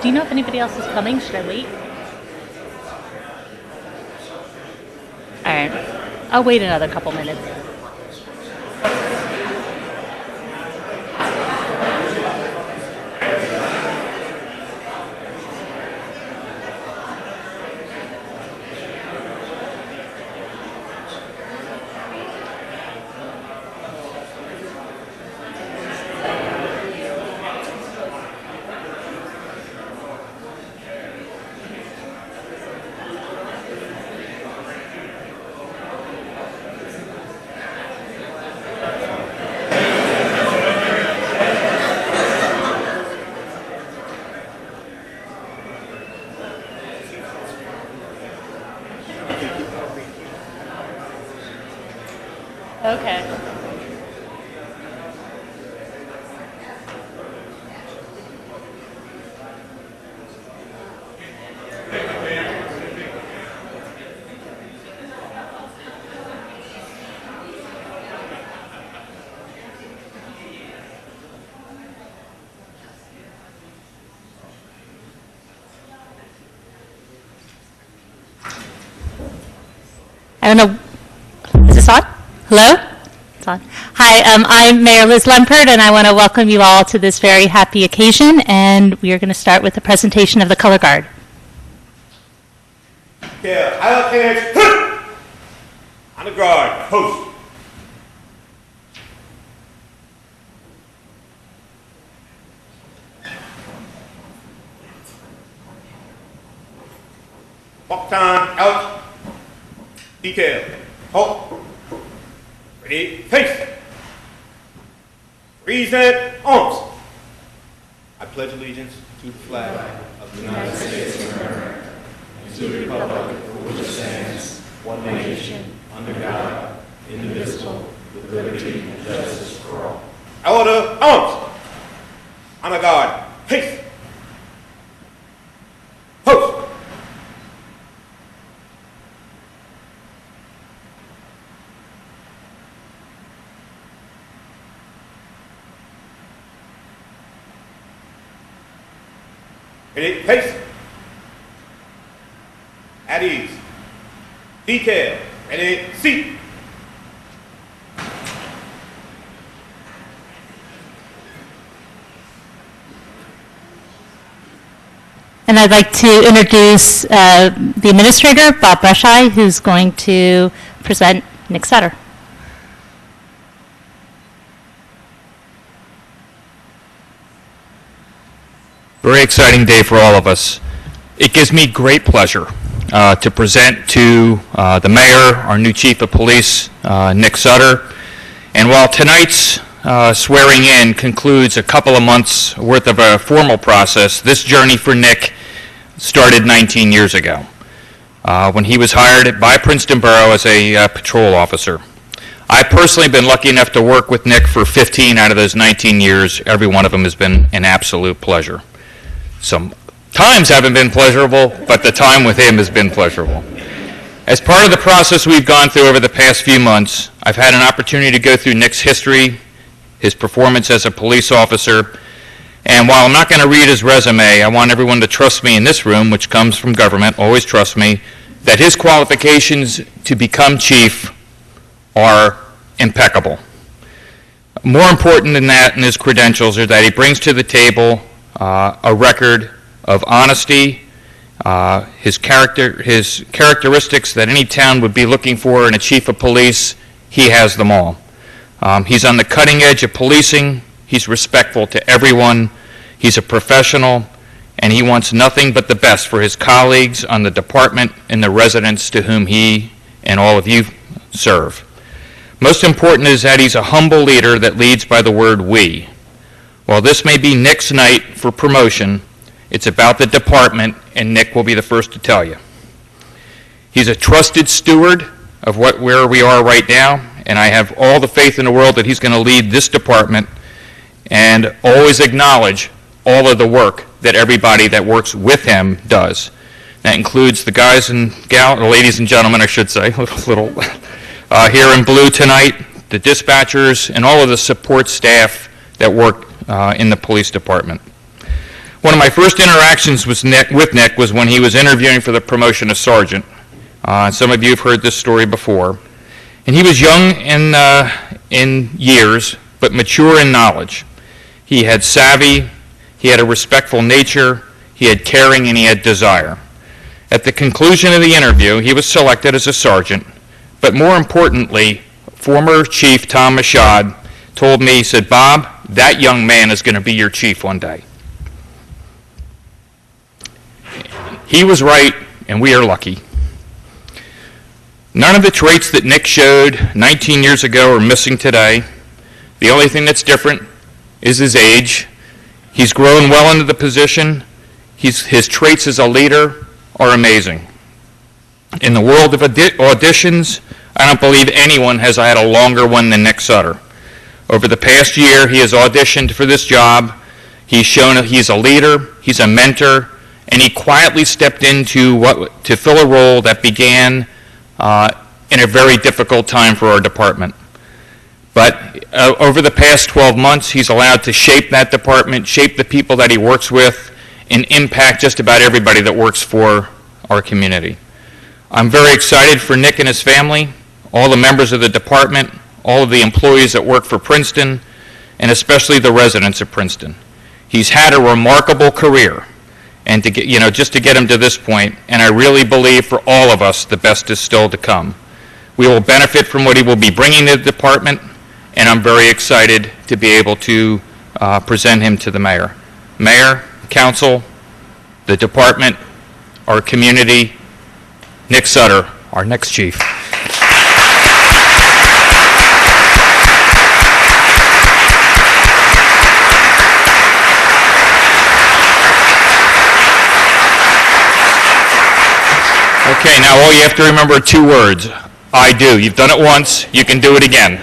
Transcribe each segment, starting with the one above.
Do you know if anybody else is coming? Should I wait? All right. I'll wait another couple minutes. Okay. I don't know. Is this on? Hello? It's on. Hi, I'm Mayor Liz Lempert, and I want to welcome you all to this very happy occasion. And we are going to start with the presentation of the Color Guard. Yeah, I on the guard, post. Walk time, out. Detail. Halt. Ready, face. Reason, arms. I pledge allegiance to the flag of the United States of America and to the republic for which it stands, one nation, under God, indivisible, with liberty and justice for all. Order, arms. Honor guard, face. Post. Ready, face. At ease. Detail. Ready, seat. And I'd like to introduce the administrator, Bob Breshai, who's going to present Nick Sutter. Very exciting day for all of us. It gives me great pleasure to present to the mayor, our new chief of police, Nick Sutter. And while tonight's swearing in concludes a couple of months worth of a formal process, this journey for Nick started 19 years ago when he was hired by Princeton Borough as a patrol officer. I've personally been lucky enough to work with Nick for 15 out of those 19 years. Every one of them has been an absolute pleasure. Some times haven't been pleasurable, but the time with him has been pleasurable. As part of the process we've gone through over the past few months, I've had an opportunity to go through Nick's history, his performance as a police officer, and while I'm not going to read his resume, I want everyone to trust me in this room, which comes from government, always trust me, that his qualifications to become chief are impeccable. More important than that in his credentials are that he brings to the table a record of honesty, his characteristics that any town would be looking for in a chief of police. He has them all. He's on the cutting edge of policing. He's respectful to everyone. He's a professional, and he wants nothing but the best for his colleagues on the department and the residents to whom he and all of you serve. Most important is that he's a humble leader that leads by the word we. While this may be Nick's night for promotion, it's about the department, and Nick will be the first to tell you. He's a trusted steward of where we are right now, and I have all the faith in the world that he's going to lead this department and always acknowledge all of the work that everybody that works with him does. That includes the guys and gals, or ladies and gentlemen, I should say, little here in blue tonight, the dispatchers, and all of the support staff that work in the police department. One of my first interactions with Nick was when he was interviewing for the promotion of sergeant. Some of you have heard this story before. And he was young in years, but mature in knowledge. He had savvy, he had a respectful nature, he had caring, and he had desire. At the conclusion of the interview, he was selected as a sergeant, but more importantly, former Chief Tom Mashad told me, he said, "Bob, that young man is going to be your chief one day." He was right, and we are lucky. None of the traits that Nick showed 19 years ago are missing today. The only thing that's different is his age. He's grown well into the position. His traits as a leader are amazing. In the world of auditions, I don't believe anyone has had a longer one than Nick Sutter. Over the past year, he has auditioned for this job. He's shown that he's a leader, he's a mentor, and he quietly stepped into to fill a role that began in a very difficult time for our department. But over the past 12 months, he's allowed to shape that department, shape the people that he works with, and impact just about everybody that works for our community. I'm very excited for Nick and his family, all the members of the department, all of the employees that work for Princeton, and especially the residents of Princeton. He's had a remarkable career, and just to get him to this point, and I really believe for all of us the best is still to come. We will benefit from what he will be bringing to the department, and I'm very excited to be able to present him to the mayor. Mayor, council, the department, our community, Nick Sutter, our next chief. Okay, now all you have to remember are 2 words. I do. You've done it once, you can do it again.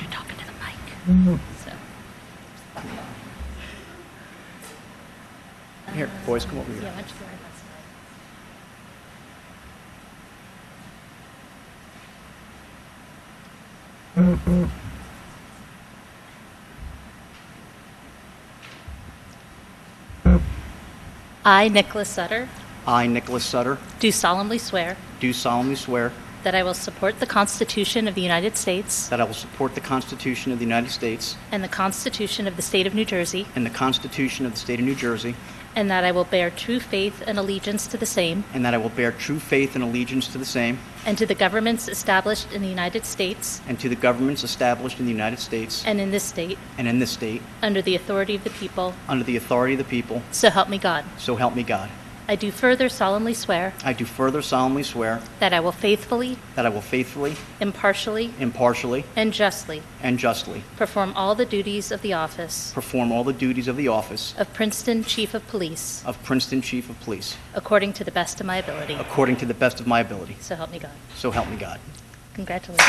You're talking to the mic. So. Here, boys, come over here. Yeah, why don't you go right that side? I, Nicholas Sutter, I, Nicholas Sutter, do solemnly swear do solemnly swear that I will support the Constitution of the United States that I will support the Constitution of the United States and the Constitution of the State of New Jersey, and the Constitution of the State of New Jersey, and that I will bear true faith and allegiance to the same and that I will bear true faith and allegiance to the same and to the governments established in the United States and to the governments established in the United States and in this state and in this state under the authority of the people, under the authority of the people, so help me God. so help me God. I do further solemnly swear I do further solemnly swear that I will faithfully, that I will faithfully, impartially, impartially, and justly and justly perform all the duties of the office perform all the duties of the office of Princeton Chief of Police of Princeton Chief of Police according to the best of my ability. according to the best of my ability. So help me God. So help me God. Congratulations.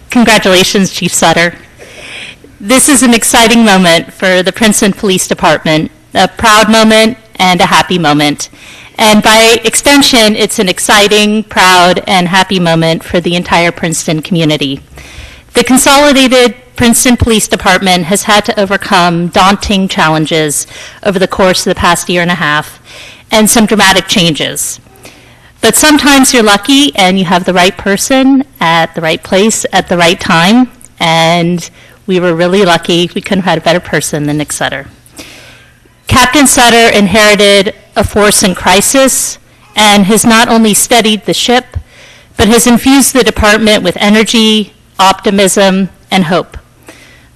Congratulations, Chief Sutter. This is an exciting moment for the Princeton Police Department, a proud moment and a happy moment. And by extension, it's an exciting, proud, and happy moment for the entire Princeton community. The consolidated Princeton Police Department has had to overcome daunting challenges over the course of the past year and a half, and some dramatic changes. But sometimes you're lucky and you have the right person at the right place at the right time, and we were really lucky. We couldn't have had a better person than Nick Sutter. Captain Sutter inherited a force in crisis and has not only steadied the ship, but has infused the department with energy, optimism, and hope.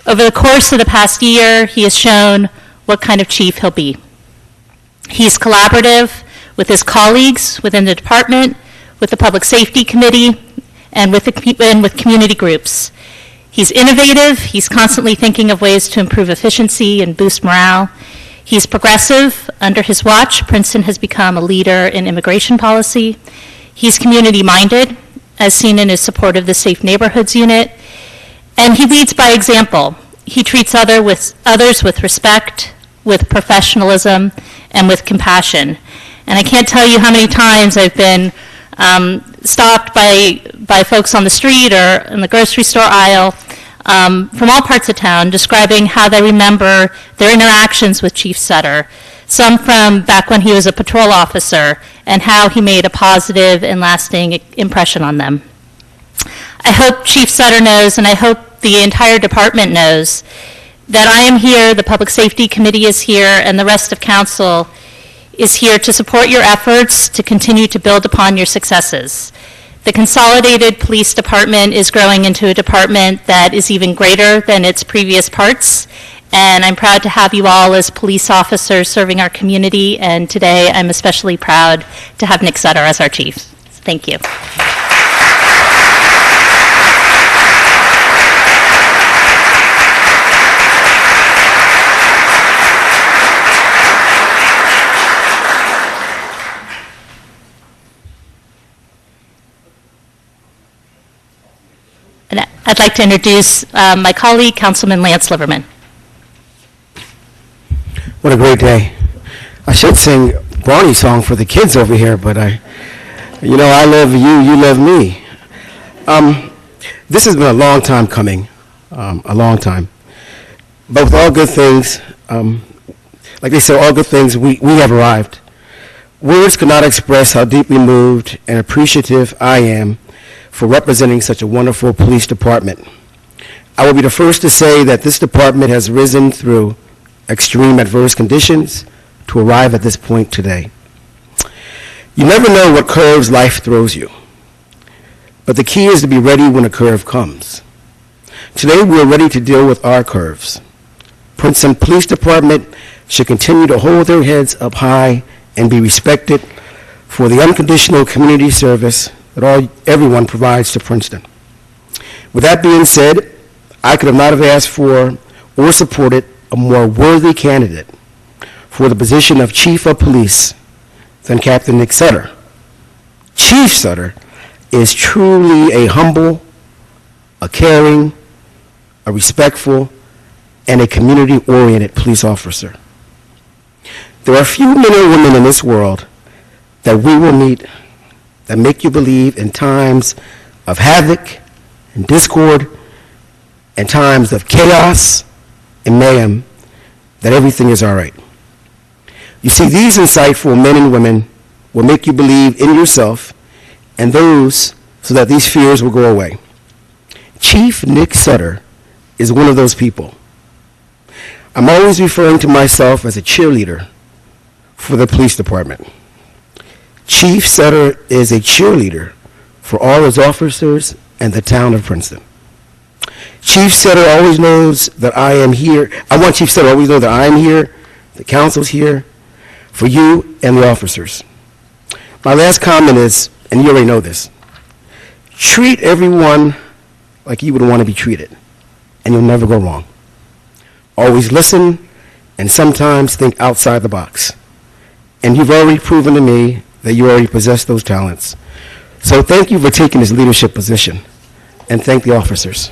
Over the course of the past year, he has shown what kind of chief he'll be. He's collaborative with his colleagues within the department, with the Public Safety Committee, and with community groups. He's innovative. He's constantly thinking of ways to improve efficiency and boost morale. He's progressive. Under his watch, Princeton has become a leader in immigration policy. He's community-minded, as seen in his support of the Safe Neighborhoods Unit. And he leads by example. He treats others with respect, with professionalism, and with compassion. And I can't tell you how many times I've been stopped by folks on the street or in the grocery store aisle from all parts of town describing how they remember their interactions with Chief Sutter, some from back when he was a patrol officer, and how he made a positive and lasting impression on them. I hope Chief Sutter knows, and I hope the entire department knows, that I am here, the Public Safety Committee is here, and the rest of council is here to support your efforts to continue to build upon your successes. The Consolidated Police Department is growing into a department that is even greater than its previous parts, and I'm proud to have you all as police officers serving our community, and today I'm especially proud to have Nick Sutter as our chief. Thank you. And I'd like to introduce my colleague, Councilman Lance Liverman. What a great day. I should sing Barney song for the kids over here, but I love you, you love me. This has been a long time coming, a long time. But with all good things, like they say, all good things, we have arrived. Words could not express how deeply moved and appreciative I am for representing such a wonderful police department. I will be the first to say that this department has risen through extreme adverse conditions to arrive at this point today. You never know what curves life throws you, but the key is to be ready when a curve comes. Today we are ready to deal with our curves. Princeton Police Department should continue to hold their heads up high and be respected for the unconditional community service that everyone provides to Princeton. With that being said, I could not have asked for or supported a more worthy candidate for the position of Chief of Police than Captain Nick Sutter. Chief Sutter is truly a humble, a caring, a respectful, and a community-oriented police officer. There are few men and women in this world that we will meet that make you believe in times of havoc and discord and times of chaos and mayhem that everything is all right. You see, these insightful men and women will make you believe in yourself and those so that these fears will go away. Chief Nick Sutter is one of those people. I'm always referring to myself as a cheerleader for the police department. Chief Sutter is a cheerleader for all his officers and the town of Princeton. Chief Sutter always knows that I am here. I want Chief Sutter to always know that I am here, the council's here, for you and the officers. My last comment is, and you already know this, treat everyone like you would want to be treated, and you'll never go wrong. Always listen, and sometimes think outside the box. And you've already proven to me that you already possess those talents. So thank you for taking this leadership position, and thank the officers.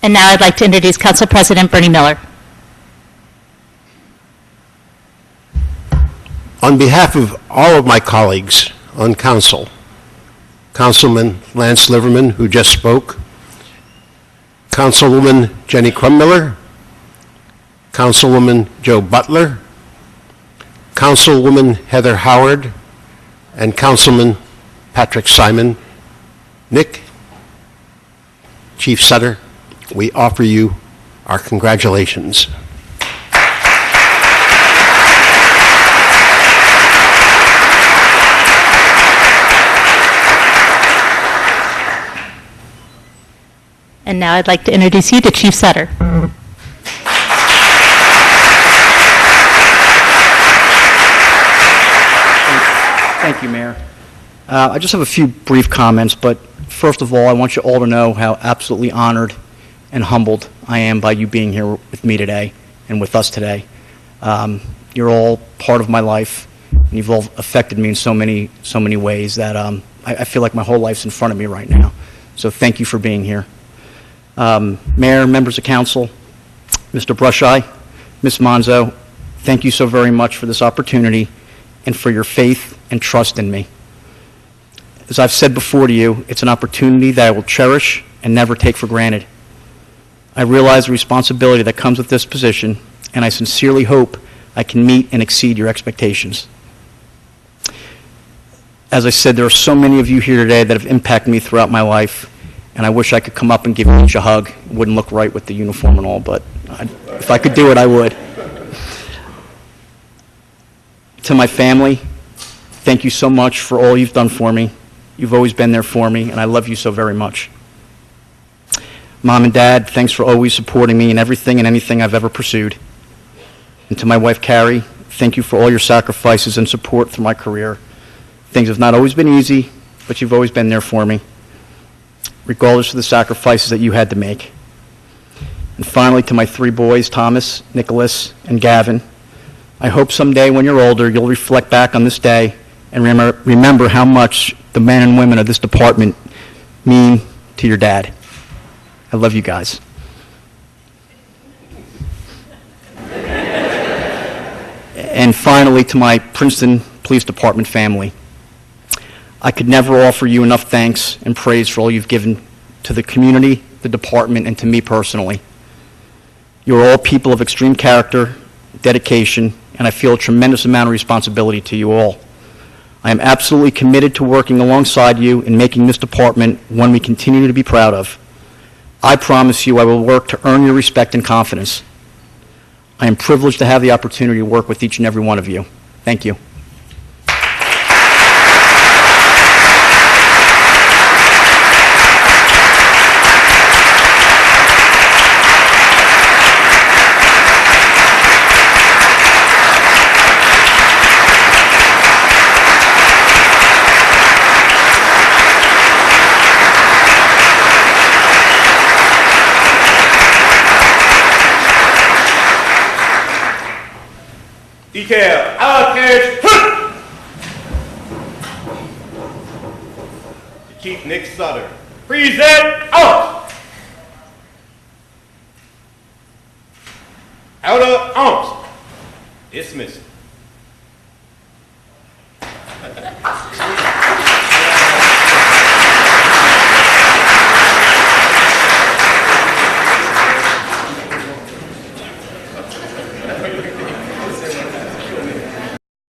And now I'd like to introduce Council President Bernie Miller. On behalf of all of my colleagues on council, Councilman Lance Liverman, who just spoke, Councilwoman Jenny Crummiller, Councilwoman Joe Butler, Councilwoman Heather Howard, and Councilman Patrick Simon, Nick, Chief Sutter, we offer you our congratulations. And now I'd like to introduce you to Chief Sutter. Thank you, Mayor. I just have a few brief comments, but first of all, I want you all to know how absolutely honored and humbled I am by you being here with me today and with us today. You're all part of my life, and you've all affected me in so many ways that I feel like my whole life's in front of me right now. So thank you for being here. Mayor, members of council, Mr. Brusheye, Ms. Monzo, thank you so very much for this opportunity and for your faith and trust in me. As I've said before to you, it's an opportunity that I will cherish and never take for granted. I realize the responsibility that comes with this position, and I sincerely hope I can meet and exceed your expectations. As I said, there are so many of you here today that have impacted me throughout my life, and I wish I could come up and give you each a hug. It wouldn't look right with the uniform and all, but if I could do it, I would. To my family, thank you so much for all you've done for me. You've always been there for me, and I love you so very much. Mom and Dad, thanks for always supporting me in everything and anything I've ever pursued. And to my wife, Carrie, thank you for all your sacrifices and support through my career. Things have not always been easy, but you've always been there for me, regardless of the sacrifices that you had to make. And finally, to my three boys, Thomas, Nicholas, and Gavin, I hope someday when you're older, you'll reflect back on this day and remember how much the men and women of this department mean to your dad. I love you guys. And finally, to my Princeton Police Department family, I could never offer you enough thanks and praise for all you've given to the community, the department, and to me personally. You're all people of extreme character, dedication, and I feel a tremendous amount of responsibility to you all. I am absolutely committed to working alongside you in making this department one we continue to be proud of. I promise you I will work to earn your respect and confidence. I am privileged to have the opportunity to work with each and every one of you. Thank you. Detail, allocate, Chief Nick Sutter. Present, out! Out of arms. Dismissed.